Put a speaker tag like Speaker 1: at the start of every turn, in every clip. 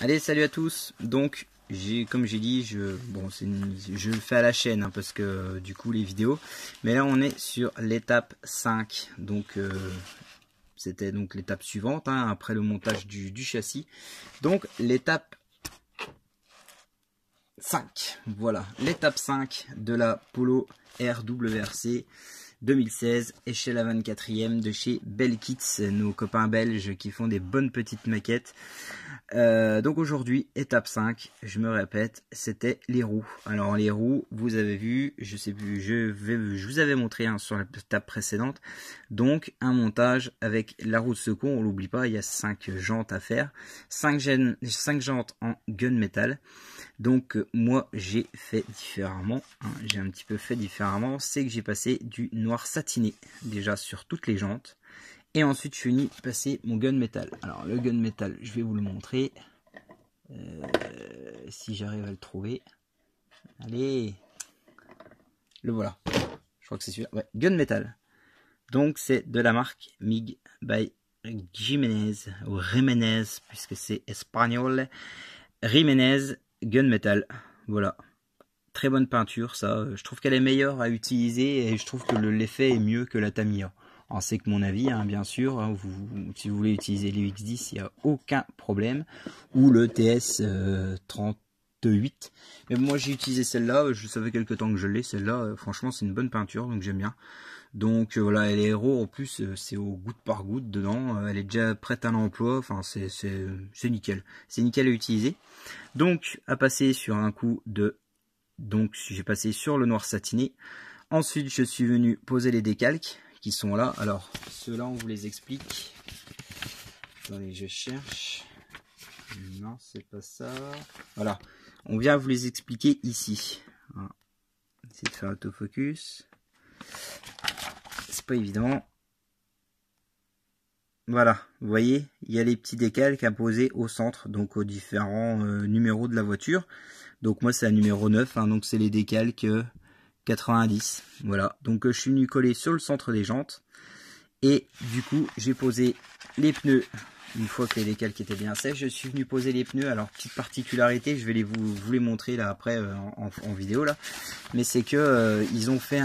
Speaker 1: Allez, salut à tous. Donc, comme j'ai dit, je le fais à la chaîne, hein, parce que du coup les vidéos. Mais là, on est sur l'étape 5. Donc, c'était donc l'étape suivante, hein, après le montage du châssis. Donc, l'étape 5. Voilà, l'étape 5 de la Polo RWRC 2016, échelle à 24e de chez Belkits, nos copains belges qui font des bonnes petites maquettes. Donc aujourd'hui, étape 5, je me répète, c'était les roues. Alors les roues, vous avez vu, je sais plus, je vous avais montré sur l'étape précédente. Donc un montage avec la roue de secours, on l'oublie pas, il y a 5 jantes à faire. 5 jantes en gunmetal. Donc moi j'ai fait différemment, hein, j'ai un petit peu fait différemment, c'est que j'ai passé du noir satiné déjà sur toutes les jantes. Et ensuite je suis venu passer mon gunmetal. Alors le gunmetal, je vais vous le montrer, si j'arrive à le trouver. Allez, le voilà, je crois que c'est celui-là, ouais, gunmetal. Donc c'est de la marque MIG by Jiménez, ou Jiménez, puisque c'est espagnol. Jiménez gunmetal, voilà. Très bonne peinture, ça. Je trouve qu'elle est meilleure à utiliser et je trouve que l'effet est mieux que la Tamiya. Alors c'est que mon avis, hein, bien sûr. Hein, si vous voulez utiliser le X10, il n'y a aucun problème. Ou le TS 38. Mais moi j'ai utilisé celle-là. Je savais quelque temps que je l'ai. Celle-là, franchement, c'est une bonne peinture, donc j'aime bien. Donc voilà, elle est héros en plus, c'est au goutte par goutte dedans. Elle est déjà prête à l'emploi. Enfin, c'est nickel. C'est nickel à utiliser. Donc à passer sur un coup de... Donc j'ai passé sur le noir satiné. Ensuite je suis venu poser les décalques qui sont là. Alors ceux-là on vous les explique. Attendez, je cherche. Non, c'est pas ça. Voilà, on vient vous les expliquer ici. Voilà. Essayez de faire autofocus. C'est pas évident. Voilà, vous voyez, il y a les petits décalques à poser au centre, donc aux différents numéros de la voiture. Donc moi c'est la numéro 9, hein, donc c'est les décalques 90. Voilà, donc je suis venu coller sur le centre des jantes. Et du coup j'ai posé les pneus. Une fois que les décalques étaient bien sèches, je suis venu poser les pneus. Alors petite particularité, je vais vous les montrer là après en vidéo là. Mais c'est que ils ont fait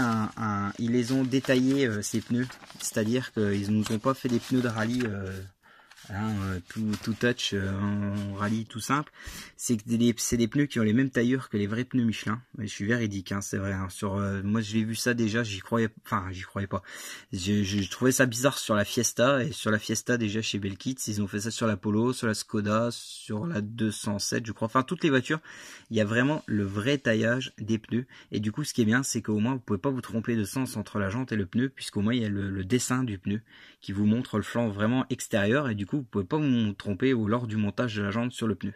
Speaker 1: ils les ont détaillés ces pneus. C'est-à-dire qu'ils nous ont pas fait des pneus de rallye tout touch en rallye tout simple. C'est des pneus qui ont les mêmes taillures que les vrais pneus Michelin. Mais je suis véridique, hein, c'est vrai. Hein, moi j'ai vu ça déjà, j'y croyais pas. Je trouvais ça bizarre sur la Fiesta, et sur la Fiesta déjà chez Belkits, ils ont fait ça sur la Polo, sur la Skoda, sur la 207 je crois. Enfin toutes les voitures, il y a vraiment le vrai taillage des pneus. Et du coup ce qui est bien, c'est qu'au moins vous pouvez pas vous tromper de sens entre la jante et le pneu, puisqu'au moins il y a le dessin du pneu qui vous montre le flanc vraiment extérieur, et du coup vous pouvez pas vous tromper lors du montage de la jante sur le pneu.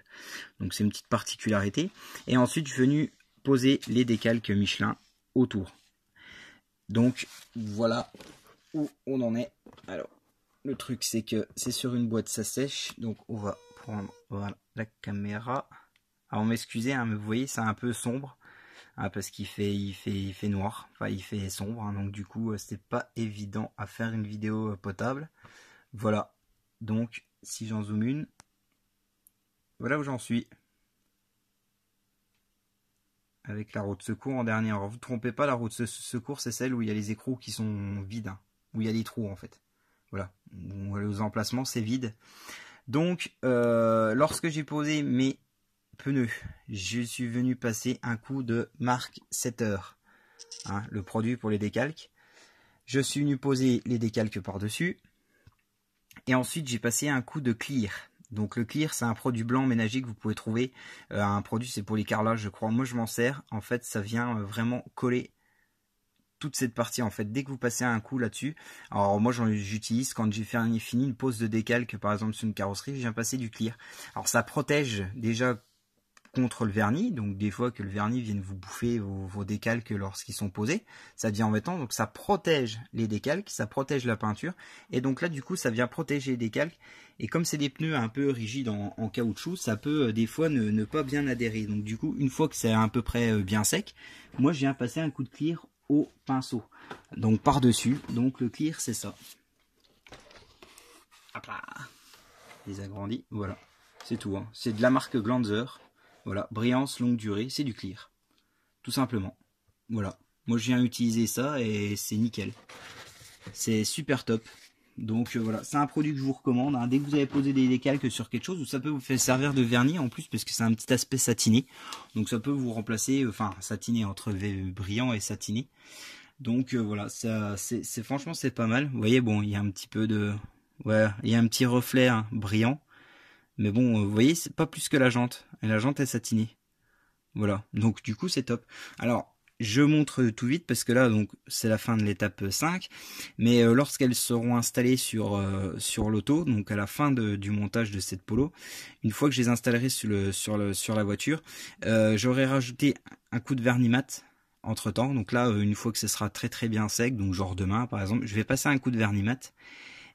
Speaker 1: Donc c'est une petite particularité. Et ensuite je suis venu poser les décalques Michelin autour. Donc voilà où on en est. Alors le truc c'est que c'est sur une boîte ça sèche, donc on va prendre voilà, la caméra. Alors m'excusez, hein, mais vous voyez c'est un peu sombre. Parce qu'il fait noir, enfin il fait sombre, hein, donc du coup c'est pas évident à faire une vidéo potable. Voilà, donc si j'en zoome une, voilà où j'en suis. Avec la roue de secours en dernier. Alors vous ne trompez pas, la roue de secours c'est celle où il y a les écrous qui sont vides, hein, où il y a des trous en fait. Voilà, aux emplacements c'est vide. Donc lorsque j'ai posé mes pneus, je suis venu passer un coup de marque Setter, hein, le produit pour les décalques. Je suis venu poser les décalques par-dessus. Et ensuite, j'ai passé un coup de clear. Donc le clear, c'est un produit blanc ménager que vous pouvez trouver. Un produit, c'est pour les carrelages, je crois. Moi, je m'en sers. En fait, ça vient vraiment coller toute cette partie. En fait, dès que vous passez un coup là-dessus. Alors moi, j'utilise quand j'ai fini une pose de décalque, par exemple sur une carrosserie, je viens passer du clear. Alors ça protège déjà contre le vernis, donc des fois que le vernis vienne vous bouffer vos décalques lorsqu'ils sont posés, ça devient embêtant, donc ça protège les décalques, ça protège la peinture, et donc là du coup ça vient protéger les décalques, et comme c'est des pneus un peu rigides en caoutchouc, ça peut des fois ne pas bien adhérer, donc du coup une fois que c'est à peu près bien sec, moi je viens passer un coup de clear au pinceau, donc par dessus, donc le clear c'est ça. Hop là, les agrandis, voilà. C'est tout, hein. C'est de la marque Glanzer. Voilà, brillance longue durée, c'est du clear. Tout simplement. Voilà. Moi je viens utiliser ça et c'est nickel. C'est super top. Donc voilà, c'est un produit que je vous recommande. Hein. Dès que vous avez posé des calques sur quelque chose, ça peut vous faire servir de vernis en plus, parce que c'est un petit aspect satiné. Donc ça peut vous remplacer, enfin satiné, entre brillant et satiné. Donc voilà, ça, c'est franchement c'est pas mal. Vous voyez, bon, il y a un petit peu de, ouais, il y a un petit reflet hein, brillant. Mais bon, vous voyez, c'est pas plus que la jante. Et la jante est satinée. Voilà, donc du coup c'est top. Alors, je montre tout vite parce que là donc c'est la fin de l'étape 5, mais lorsqu'elles seront installées sur l'auto, donc à la fin du montage de cette polo, une fois que je les installerai sur la voiture, j'aurai rajouté un coup de vernis mat entre temps. Donc là une fois que ce sera très très bien sec, donc genre demain par exemple, je vais passer un coup de vernis mat,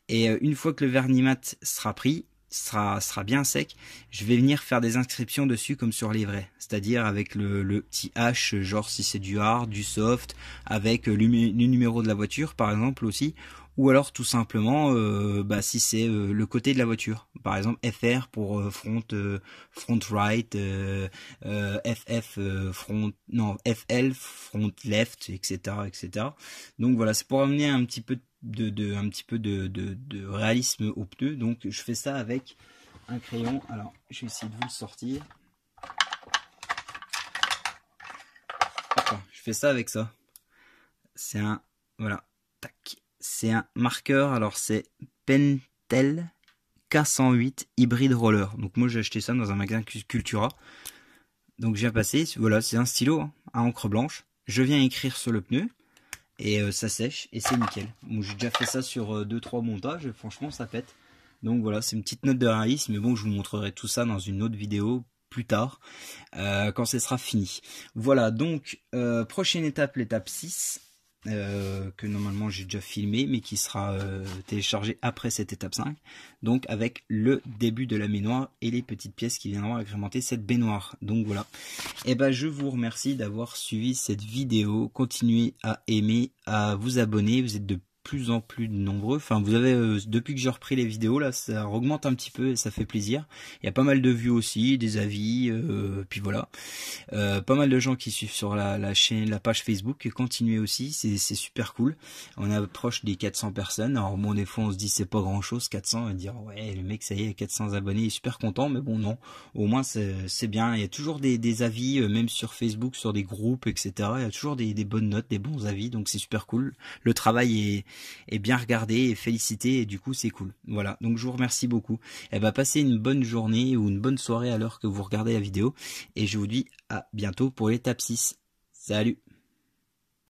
Speaker 1: et une fois que le vernis mat sera pris, sera bien sec, je vais venir faire des inscriptions dessus comme sur les vrais, c'est-à-dire avec le petit H, genre si c'est du hard, du soft, avec le numéro de la voiture par exemple aussi, ou alors tout simplement si c'est le côté de la voiture, par exemple FR pour front right, FF front, non FL front left, etc. Donc voilà, c'est pour amener un petit peu de réalisme au pneu. Donc je fais ça avec un crayon. Alors je vais essayer de vous le sortir. Enfin, je fais ça avec ça. C'est un, voilà, tac. C'est un marqueur. Alors c'est Pentel K108 Hybrid Roller. Donc moi j'ai acheté ça dans un magasin Cultura. Donc j'ai passé, voilà, c'est un stylo hein, à encre blanche. Je viens écrire sur le pneu. Et ça sèche et c'est nickel. Bon, j'ai déjà fait ça sur 2-3 montages et franchement ça pète. Donc voilà, c'est une petite note de réalisme, mais bon, je vous montrerai tout ça dans une autre vidéo plus tard quand ce sera fini. Voilà, donc prochaine étape, l'étape 6 que normalement j'ai déjà filmé mais qui sera téléchargé après cette étape 5, donc avec le début de la baignoire et les petites pièces qui viendront agrémenter cette baignoire. Donc voilà, et ben je vous remercie d'avoir suivi cette vidéo. Continuez à aimer, à vous abonner, vous êtes de plus en plus nombreux. Enfin, vous avez depuis que j'ai repris les vidéos là, ça augmente un petit peu et ça fait plaisir. Il y a pas mal de vues aussi, des avis, puis voilà. Pas mal de gens qui suivent sur la chaîne, la page Facebook, et continuez aussi, c'est super cool. On approche des 400 personnes. Alors bon, des fois on se dit c'est pas grand chose 400, et dire ouais le mec ça y est 400 abonnés, il est super content, mais bon non, au moins c'est bien. Il y a toujours des avis, même sur Facebook, sur des groupes, etc. Il y a toujours des bonnes notes, des bons avis, donc c'est super cool. Le travail est bien regardé et félicité, et du coup c'est cool. Voilà, donc je vous remercie beaucoup. Et bah passez une bonne journée ou une bonne soirée à l'heure que vous regardez la vidéo, et je vous dis à bientôt pour l'étape 6. Salut!